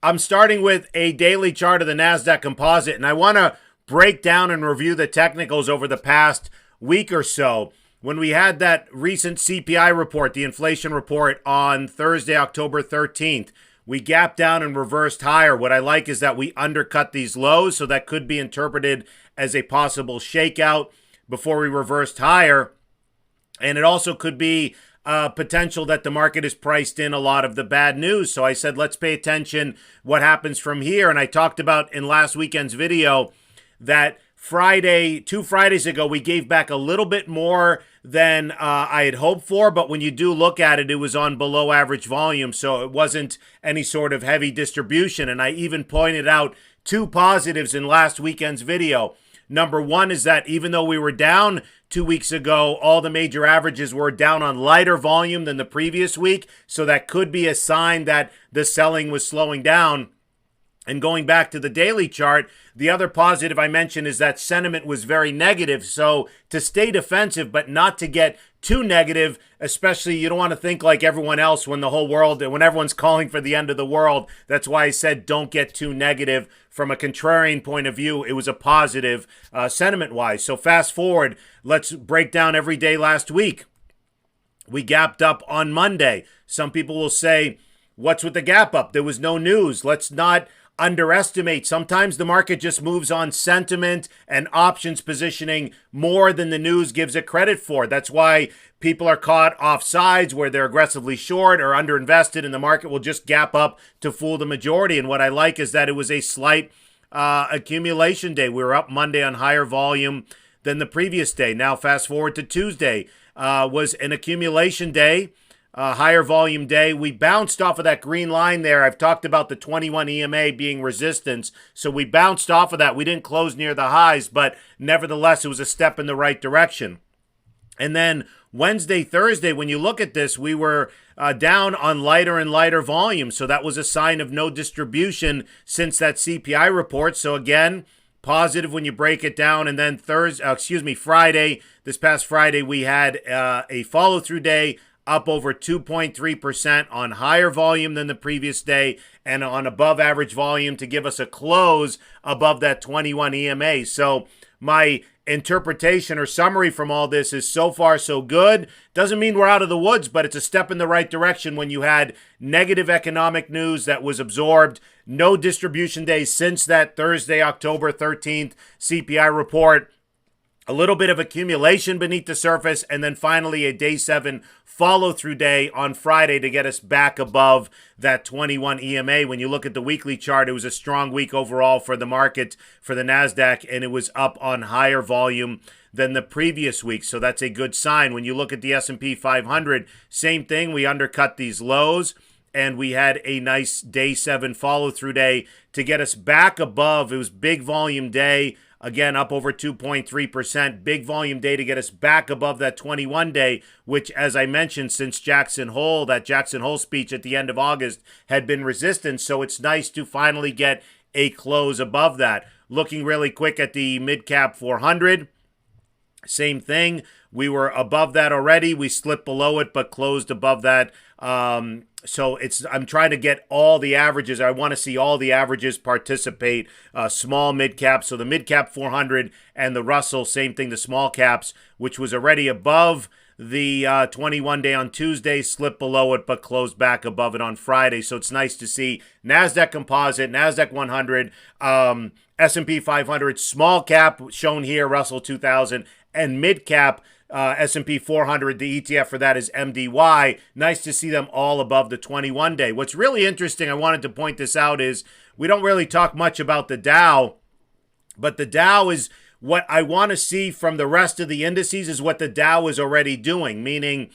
I'm starting with a daily chart of the NASDAQ composite, and I want to break down and review the technicals over the past week or so. When we had that recent CPI report, the inflation report on Thursday, October 13th, we gapped down and reversed higher. What I like is that we undercut these lows, so that could be interpreted as a possible shakeout before we reversed higher. And it also could be potential that the market is priced in a lot of the bad news. So I said, let's pay attention what happens from here. And I talked about in last weekend's video that Friday, 2 Fridays ago, we gave back a little bit more than I had hoped for. But when you do look at it, it was on below average volume. So it wasn't any sort of heavy distribution. And I even pointed out two positives in last weekend's video. Number one is that even though we were down 2 weeks ago, all the major averages were down on lighter volume than the previous week. So that could be a sign that the selling was slowing down. And going back to the daily chart, the other positive I mentioned is that sentiment was very negative. So to stay defensive, but not to get too negative, especially you don't want to think like everyone else when everyone's calling for the end of the world. That's why I said don't get too negative. From a contrarian point of view, it was a positive sentiment-wise. So fast forward, let's break down every day last week. We gapped up on Monday. Some people will say, what's with the gap up? There was no news. Let's not underestimate. Sometimes the market just moves on sentiment and options positioning more than the news gives it credit for. That's why people are caught off sides where they're aggressively short or underinvested, and the market will just gap up to fool the majority. And what I like is that it was a slight accumulation day. We were up Monday on higher volume than the previous day. Now fast forward to Tuesday, was an accumulation day. Higher volume day. We bounced off of that green line there. I've talked about the 21 EMA being resistance. So we bounced off of that. We didn't close near the highs, but nevertheless, it was a step in the right direction. And then Wednesday, Thursday, when you look at this, we were down on lighter and lighter volume. So that was a sign of no distribution since that CPI report. So again, positive when you break it down. And then Friday, this past Friday, we had a follow-through day, up over 2.3% on higher volume than the previous day and on above average volume to give us a close above that 21 EMA. So my interpretation or summary from all this is so far so good. Doesn't mean we're out of the woods, but it's a step in the right direction when you had negative economic news that was absorbed, no distribution days since that Thursday, October 13th CPI report. A little bit of accumulation beneath the surface, and then finally a day 7 follow-through day on Friday to get us back above that 21 EMA. When you look at the weekly chart, it was a strong week overall for the market, for the NASDAQ, and it was up on higher volume than the previous week. So that's a good sign. When you look at the S&P 500, same thing. We undercut these lows, and we had a nice day 7 follow-through day to get us back above. It was big volume day. Again, up over 2.3%. Big volume day to get us back above that 21 day, which, as I mentioned, since Jackson Hole, that Jackson Hole speech at the end of August had been resistance. So it's nice to finally get a close above that. Looking really quick at the mid-cap 400. Same thing. We were above that already. We slipped below it, but closed above that. So I'm trying to get all the averages. I want to see all the averages participate, small, mid cap. So the mid cap 400 and the Russell, same thing, the small caps, which was already above the 21 day on Tuesday, slipped below it, but closed back above it on Friday. So it's nice to see NASDAQ Composite, NASDAQ 100, S&P 500, small cap shown here, Russell 2000, and mid cap S&P 400, the ETF for that is MDY. Nice to see them all above the 21 day. What's really interesting, I wanted to point this out, is we don't really talk much about the Dow, but the Dow is what I want to see from the rest of the indices is what the Dow is already doing, meaning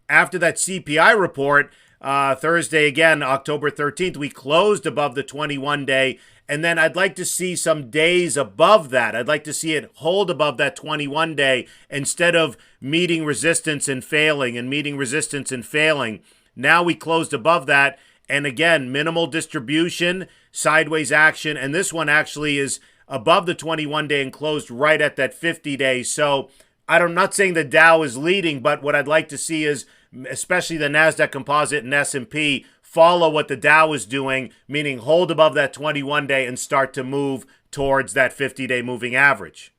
after that CPI report, Thursday again, October 13th, we closed above the 21 day. And then I'd like to see some days above that. I'd like to see it hold above that 21 day instead of meeting resistance and failing and meeting resistance and failing. Now we closed above that. And again, minimal distribution, sideways action. And this one actually is above the 21 day and closed right at that 50 day. So I'm not saying the Dow is leading, but what I'd like to see is especially the NASDAQ Composite and S&P follow what the Dow is doing, meaning hold above that 21-day and start to move towards that 50-day moving average.